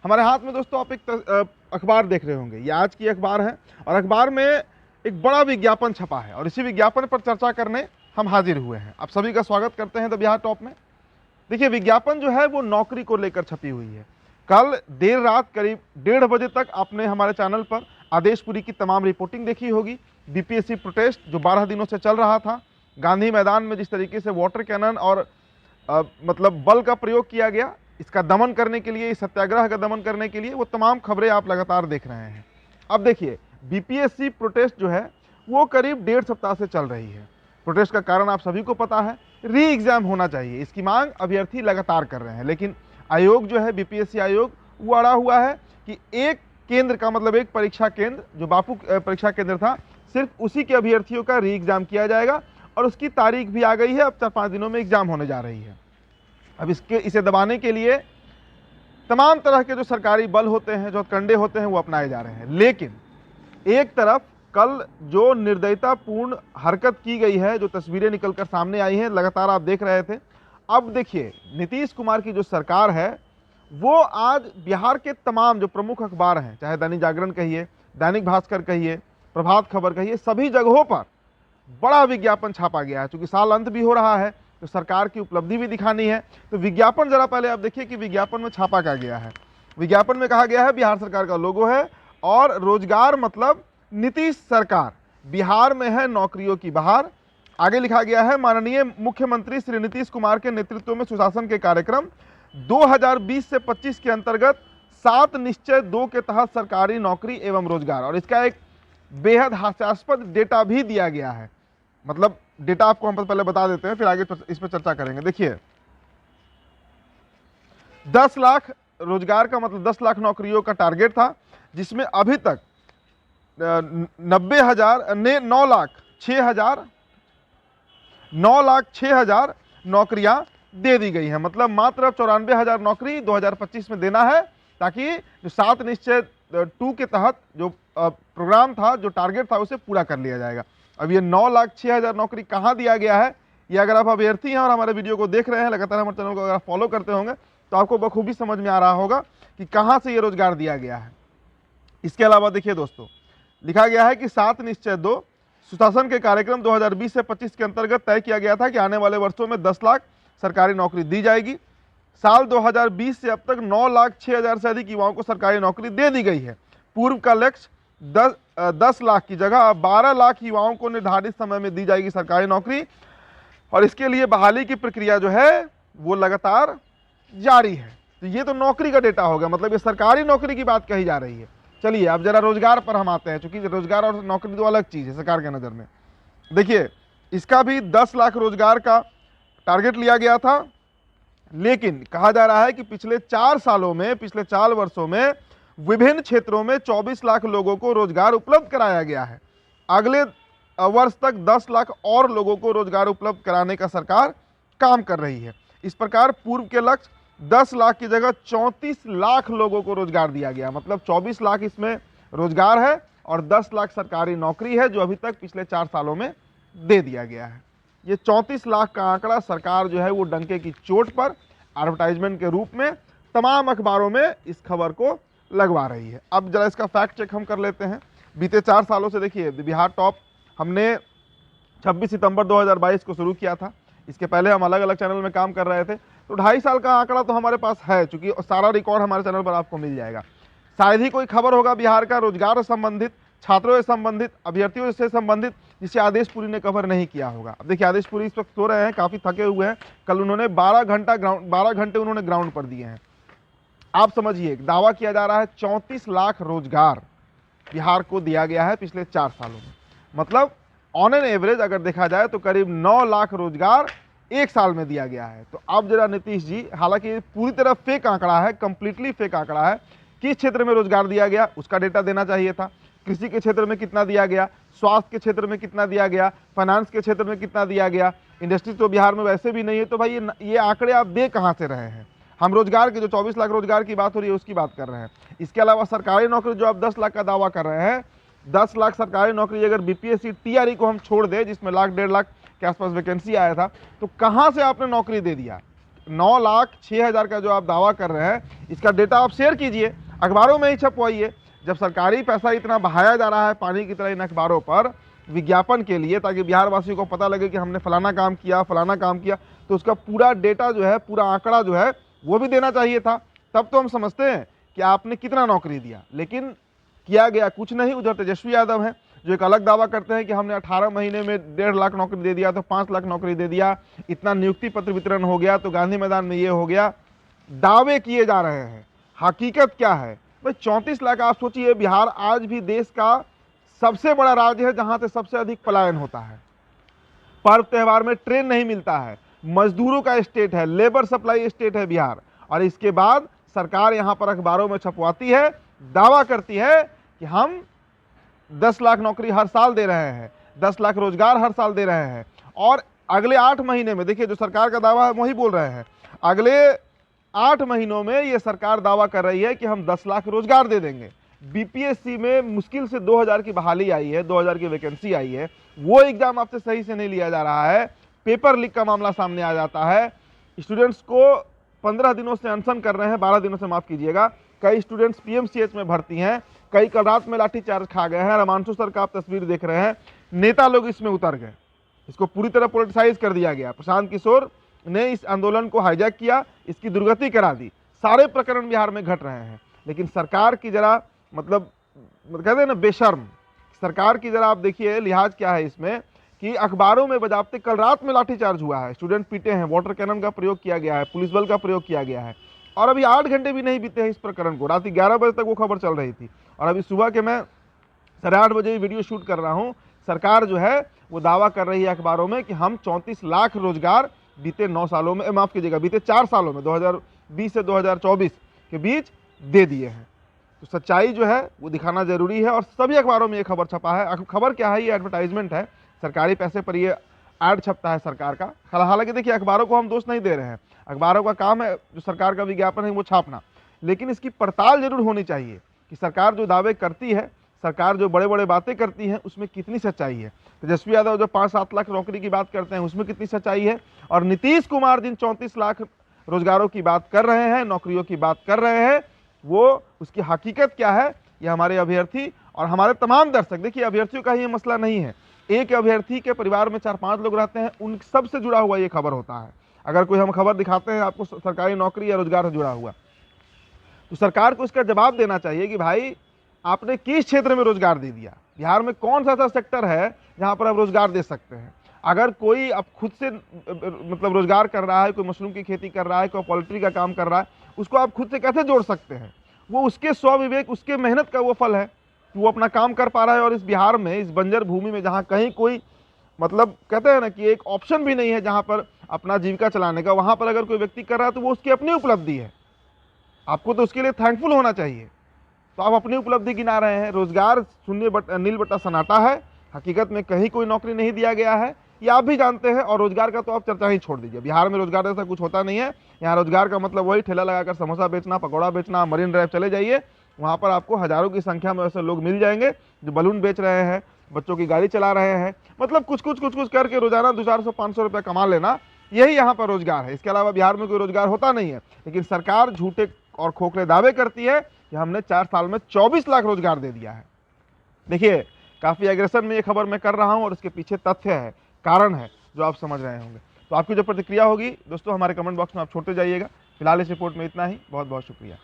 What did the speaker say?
हमारे हाथ में दोस्तों आप एक अखबार देख रहे होंगे, ये आज की अखबार है और अखबार में एक बड़ा विज्ञापन छपा है और इसी विज्ञापन पर चर्चा करने हम हाजिर हुए हैं। आप सभी का स्वागत करते हैं द बिहार टॉप में। देखिए, विज्ञापन जो है वो नौकरी को लेकर छपी हुई है। कल देर रात करीब 1:30 बजे तक आपने हमारे चैनल पर आदेशपुरी की तमाम रिपोर्टिंग देखी होगी। बीपीएससी प्रोटेस्ट जो 12 दिनों से चल रहा था, गांधी मैदान में जिस तरीके से वाटर कैनन और मतलब बल का प्रयोग किया गया, इसका दमन करने के लिए, इस सत्याग्रह का दमन करने के लिए, वो तमाम खबरें आप लगातार देख रहे हैं। अब देखिए, बीपीएससी प्रोटेस्ट जो है वो करीब 1.5 सप्ताह से चल रही है। प्रोटेस्ट का कारण आप सभी को पता है, री एग्जाम होना चाहिए, इसकी मांग अभ्यर्थी लगातार कर रहे हैं। लेकिन आयोग जो है, बीपीएससी आयोग, वो अड़ा हुआ है कि एक केंद्र का मतलब एक परीक्षा केंद्र जो बापू परीक्षा केंद्र था, सिर्फ उसी के अभ्यर्थियों का री एग्जाम किया जाएगा और उसकी तारीख भी आ गई है। अब 4-5 दिनों में एग्जाम होने जा रही है। अब इसे दबाने के लिए तमाम तरह के जो सरकारी बल होते हैं, जो कंडे होते हैं, वो अपनाए जा रहे हैं। लेकिन एक तरफ कल जो निर्दयतापूर्ण हरकत की गई है, जो तस्वीरें निकलकर सामने आई हैं, लगातार आप देख रहे थे। अब देखिए, नीतीश कुमार की जो सरकार है वो आज बिहार के तमाम जो प्रमुख अखबार हैं, चाहे दैनिक जागरण कहिए, दैनिक भास्कर कहिए, प्रभात खबर कहिए, सभी जगहों पर बड़ा विज्ञापन छापा गया है। चूंकि साल अंत भी हो रहा है तो सरकार की उपलब्धि भी दिखानी है, तो विज्ञापन जरा पहले आप देखिए कि विज्ञापन में छापा क्या गया है। विज्ञापन में कहा गया है, बिहार सरकार का लोगो है और रोजगार मतलब नीतीश सरकार, बिहार में है नौकरियों की बहार। आगे लिखा गया है, माननीय मुख्यमंत्री श्री नीतीश कुमार के नेतृत्व में सुशासन के कार्यक्रम 2020 से 25 के अंतर्गत 7 निश्चय 2 के तहत सरकारी नौकरी एवं रोजगार। और इसका एक बेहद हास्यास्पद डेटा भी दिया गया है। मतलब डेटा आपको हम पहले बता देते हैं, फिर आगे इस पर चर्चा करेंगे। देखिए, 10 लाख रोजगार का मतलब 10 लाख नौकरियों का टारगेट था, जिसमें अभी तक 9 लाख 6 हजार नौकरियां दे दी गई हैं। मतलब मात्र अब 94,000 नौकरी 2025 में देना है, ताकि जो 7 निश्चय 2 के तहत जो प्रोग्राम था, जो टारगेट था, उसे पूरा कर लिया जाएगा। अब ये 9 लाख 6 हजार नौकरी कहाँ दिया गया है, ये अगर आप अभ्यर्थी हैं और हमारे वीडियो को देख रहे हैं, लगातार हमारे चैनल को अगर फॉलो करते होंगे तो आपको बखूबी समझ में आ रहा होगा कि कहाँ से ये रोजगार दिया गया है। इसके अलावा देखिए दोस्तों, लिखा गया है कि 7 निश्चय 2 सुशासन के कार्यक्रम 2020 से 25 के अंतर्गत तय किया गया था कि आने वाले वर्षों में 10 लाख सरकारी नौकरी दी जाएगी। साल 2020 से अब तक 9 लाख 6 हजार से अधिक युवाओं को सरकारी नौकरी दे दी गई है। पूर्व का लक्ष्य 10 लाख की जगह 12 लाख युवाओं को निर्धारित समय में दी जाएगी सरकारी नौकरी, और इसके लिए बहाली की प्रक्रिया जो है वो लगातार जारी है। तो ये तो नौकरी का डेटा हो गया, मतलब ये सरकारी नौकरी की बात कही जा रही है। चलिए अब जरा रोजगार पर हम आते हैं, क्योंकि रोजगार और नौकरी दो अलग चीज है सरकार के नजर में। देखिए, इसका भी 10 लाख रोजगार का टारगेट लिया गया था, लेकिन कहा जा रहा है कि पिछले 4 वर्षों में विभिन्न क्षेत्रों में 24 लाख लोगों को रोजगार उपलब्ध कराया गया है। अगले वर्ष तक 10 लाख और लोगों को रोजगार उपलब्ध कराने का सरकार काम कर रही है। इस प्रकार पूर्व के लक्ष्य 10 लाख की जगह 34 लाख लोगों को रोजगार दिया गया। मतलब 24 लाख इसमें रोजगार है और 10 लाख सरकारी नौकरी है, जो अभी तक पिछले 4 सालों में दे दिया गया है। ये 34 लाख का आंकड़ा सरकार जो है वो डंके की चोट पर एडवर्टाइजमेंट के रूप में तमाम अखबारों में इस खबर को लगवा रही है। अब जरा इसका फैक्ट चेक हम कर लेते हैं। बीते 4 सालों से देखिए, बिहार टॉप हमने 26 सितंबर 2022 को शुरू किया था। इसके पहले हम अलग अलग चैनल में काम कर रहे थे, तो 2.5 साल का आंकड़ा तो हमारे पास है, चूंकि सारा रिकॉर्ड हमारे चैनल पर आपको मिल जाएगा। शायद ही कोई खबर होगा बिहार का रोजगार से संबंधित, छात्रों से संबंधित, अभ्यर्थियों से संबंधित, जिसे आदेशपुरी ने कवर नहीं किया होगा। अब देखिए, आदेशपुरी इस वक्त सो रहे हैं, काफी थके हुए हैं। कल उन्होंने 12 घंटे उन्होंने ग्राउंड पर दिए हैं। आप समझिए, दावा किया जा रहा है 34 लाख रोजगार बिहार को दिया गया है पिछले 4 सालों में। मतलब ऑन एन एवरेज अगर देखा जाए तो करीब 9 लाख रोजगार 1 साल में दिया गया है। तो अब जरा नीतीश जी, हालांकि पूरी तरह फेक आंकड़ा है, कंप्लीटली फेक आंकड़ा है, किस क्षेत्र में रोजगार दिया गया उसका डेटा देना चाहिए था। कृषि के क्षेत्र में कितना दिया गया, स्वास्थ्य के क्षेत्र में कितना दिया गया, फाइनेंस के क्षेत्र में कितना दिया गया। इंडस्ट्री तो बिहार में वैसे भी नहीं है, तो भाई ये आंकड़े आप दे कहाँ से रहे हैं। हम रोजगार के जो 24 लाख रोजगार की बात हो रही है उसकी बात कर रहे हैं। इसके अलावा सरकारी नौकरी जो आप 10 लाख का दावा कर रहे हैं, 10 लाख सरकारी नौकरी अगर बीपीएससी टीआरई को हम छोड़ दे, जिसमें 1 लाख 1.5 लाख के आसपास वैकेंसी आया था, तो कहां से आपने नौकरी दे दिया। 9,06,000 का जो आप दावा कर रहे हैं, इसका डेटा आप शेयर कीजिए, अखबारों में ही छपवाइए। जब सरकारी पैसा इतना बहाया जा रहा है पानी की तरह इन अखबारों पर विज्ञापन के लिए, ताकि बिहार वासियों को पता लगे कि हमने फलाना काम किया, फलाना काम किया, तो उसका पूरा डेटा जो है, पूरा आंकड़ा जो है वो भी देना चाहिए था। तब तो हम समझते हैं कि आपने कितना नौकरी दिया, लेकिन किया गया कुछ नहीं। उधर तेजस्वी यादव हैं जो एक अलग दावा करते हैं कि हमने 18 महीने में 1.5 लाख नौकरी दे दिया, तो 5 लाख नौकरी दे दिया, इतना नियुक्ति पत्र वितरण हो गया, तो गांधी मैदान में ये हो गया। दावे किए जा रहे हैं, हकीकत क्या है भाई? 34 लाख। आप सोचिए, बिहार आज भी देश का सबसे बड़ा राज्य है जहां से सबसे अधिक पलायन होता है। पर्व त्यौहार में ट्रेन नहीं मिलता है, मजदूरों का स्टेट है, लेबर सप्लाई स्टेट है बिहार, और इसके बाद सरकार यहां पर अखबारों में छपवाती है, दावा करती है कि हम 10 लाख नौकरी हर साल दे रहे हैं, 10 लाख रोजगार हर साल दे रहे हैं। और अगले 8 महीने में, देखिए जो सरकार का दावा है वही बोल रहे हैं, अगले 8 महीनों में ये सरकार दावा कर रही है कि हम 10 लाख रोजगार दे देंगे। बीपीएससी में मुश्किल से 2000 की बहाली आई है, 2000 की वैकेंसी आई है, वो एग्जाम आपसे सही से नहीं लिया जा रहा है, पेपर लीक का मामला सामने आ जाता है, स्टूडेंट्स को 15 दिनों से अनशन कर रहे हैं, 12 दिनों से माफ कीजिएगा, कई स्टूडेंट्स पीएमसीएच में भर्ती हैं, कई कल रात में लाठीचार्ज खा गए हैं। रमांशु सर का आप तस्वीर देख रहे हैं, नेता लोग इसमें उतर गए, इसको पूरी तरह पॉलिटिसाइज कर दिया गया। प्रशांत किशोर ने इस आंदोलन को हाईजैक किया, इसकी दुर्गति करा दी, सारे प्रकरण बिहार में घट रहे हैं। लेकिन सरकार की जरा मतलब कहते हैं ना बेशर्म, सरकार की जरा आप देखिए लिहाज क्या है इसमें, कि अखबारों में बजाबते कल रात में लाठीचार्ज हुआ है, स्टूडेंट पीटे हैं, वाटर कैनन का प्रयोग किया गया है, पुलिस बल का प्रयोग किया गया है, और अभी 8 घंटे भी नहीं बीते हैं इस प्रकरण को। रात 11 बजे तक वो खबर चल रही थी, और अभी सुबह के मैं 8:30 बजे वीडियो शूट कर रहा हूँ। सरकार जो है वो दावा कर रही है अखबारों में कि हम 34 लाख रोजगार बीते 9 सालों में, माफ कीजिएगा बीते 4 सालों में, 2020 से 2024 के बीच दे दिए हैं। तो सच्चाई जो है वो दिखाना जरूरी है, और सभी अखबारों में ये खबर छपा है। खबर क्या है? ये एडवर्टाइजमेंट है, सरकारी पैसे पर ये ऐड छपता है सरकार का। हालांकि देखिए, अखबारों को हम दोष नहीं दे रहे हैं, अखबारों का काम है जो सरकार का विज्ञापन है वो छापना, लेकिन इसकी पड़ताल जरूर होनी चाहिए कि सरकार जो दावे करती है, सरकार जो बड़े बड़े बातें करती है, उसमें कितनी सच्चाई है। तेजस्वी यादव जो 5-7 लाख नौकरी की बात करते हैं उसमें कितनी सच्चाई है, और नीतीश कुमार जिन 34 लाख रोजगारों की बात कर रहे हैं, नौकरियों की बात कर रहे हैं, वो उसकी हकीकत क्या है, ये हमारे अभ्यर्थी और हमारे तमाम दर्शक, देखिए अभ्यर्थियों का ही मसला नहीं है, एक अभ्यर्थी के परिवार में 4-5 लोग रहते हैं, उन सब से जुड़ा हुआ ये खबर होता है। अगर कोई हम खबर दिखाते हैं आपको सरकारी नौकरी या रोजगार से जुड़ा हुआ, तो सरकार को इसका जवाब देना चाहिए कि भाई आपने किस क्षेत्र में रोजगार दे दिया, बिहार में कौन सा ऐसा सेक्टर है जहां पर आप रोजगार दे सकते हैं। अगर कोई अब खुद से मतलब रोजगार कर रहा है, कोई मशरूम की खेती कर रहा है, कोई पोल्ट्री का काम कर रहा है, उसको आप खुद से कैसे जोड़ सकते हैं? वो उसके स्वविवेक, उसके मेहनत का वो फल है कि वो अपना काम कर पा रहा है। और इस बिहार में, इस बंजर भूमि में, जहाँ कहीं कोई मतलब कहते हैं ना कि एक ऑप्शन भी नहीं है जहाँ पर अपना जीविका चलाने का, वहाँ पर अगर कोई व्यक्ति कर रहा है तो वो उसकी अपनी उपलब्धि है, आपको तो उसके लिए थैंकफुल होना चाहिए। तो आप अपनी उपलब्धि गिना रहे हैं। रोजगार शून्य नील बट्टा सन्नाटा है, हकीकत में कहीं कोई नौकरी नहीं दिया गया है, ये आप भी जानते हैं। और रोजगार का तो आप चर्चा ही छोड़ दीजिए, बिहार में रोजगार ऐसा कुछ होता नहीं है। यहाँ रोजगार का मतलब वही ठेला लगाकर समोसा बेचना, पकौड़ा बेचना। मरीन ड्राइव चले जाइए, वहाँ पर आपको हजारों की संख्या में ऐसे लोग मिल जाएंगे जो बलून बेच रहे हैं, बच्चों की गाड़ी चला रहे हैं, मतलब कुछ कुछ करके रोजाना 200-400-500 रुपये कमा लेना, यही यहाँ पर रोजगार है। इसके अलावा बिहार में कोई रोजगार होता नहीं है। लेकिन सरकार झूठे और खोखले दावे करती है कि हमने 4 साल में 24 लाख रोजगार दे दिया है। देखिए, काफ़ी एग्रेशन में ये खबर मैं कर रहा हूँ और इसके पीछे तथ्य है, कारण है जो आप समझ रहे होंगे। तो आपकी जो प्रतिक्रिया होगी दोस्तों हमारे कमेंट बॉक्स में आप छोड़ते जाइएगा। फिलहाल इस रिपोर्ट में इतना ही, बहुत बहुत शुक्रिया।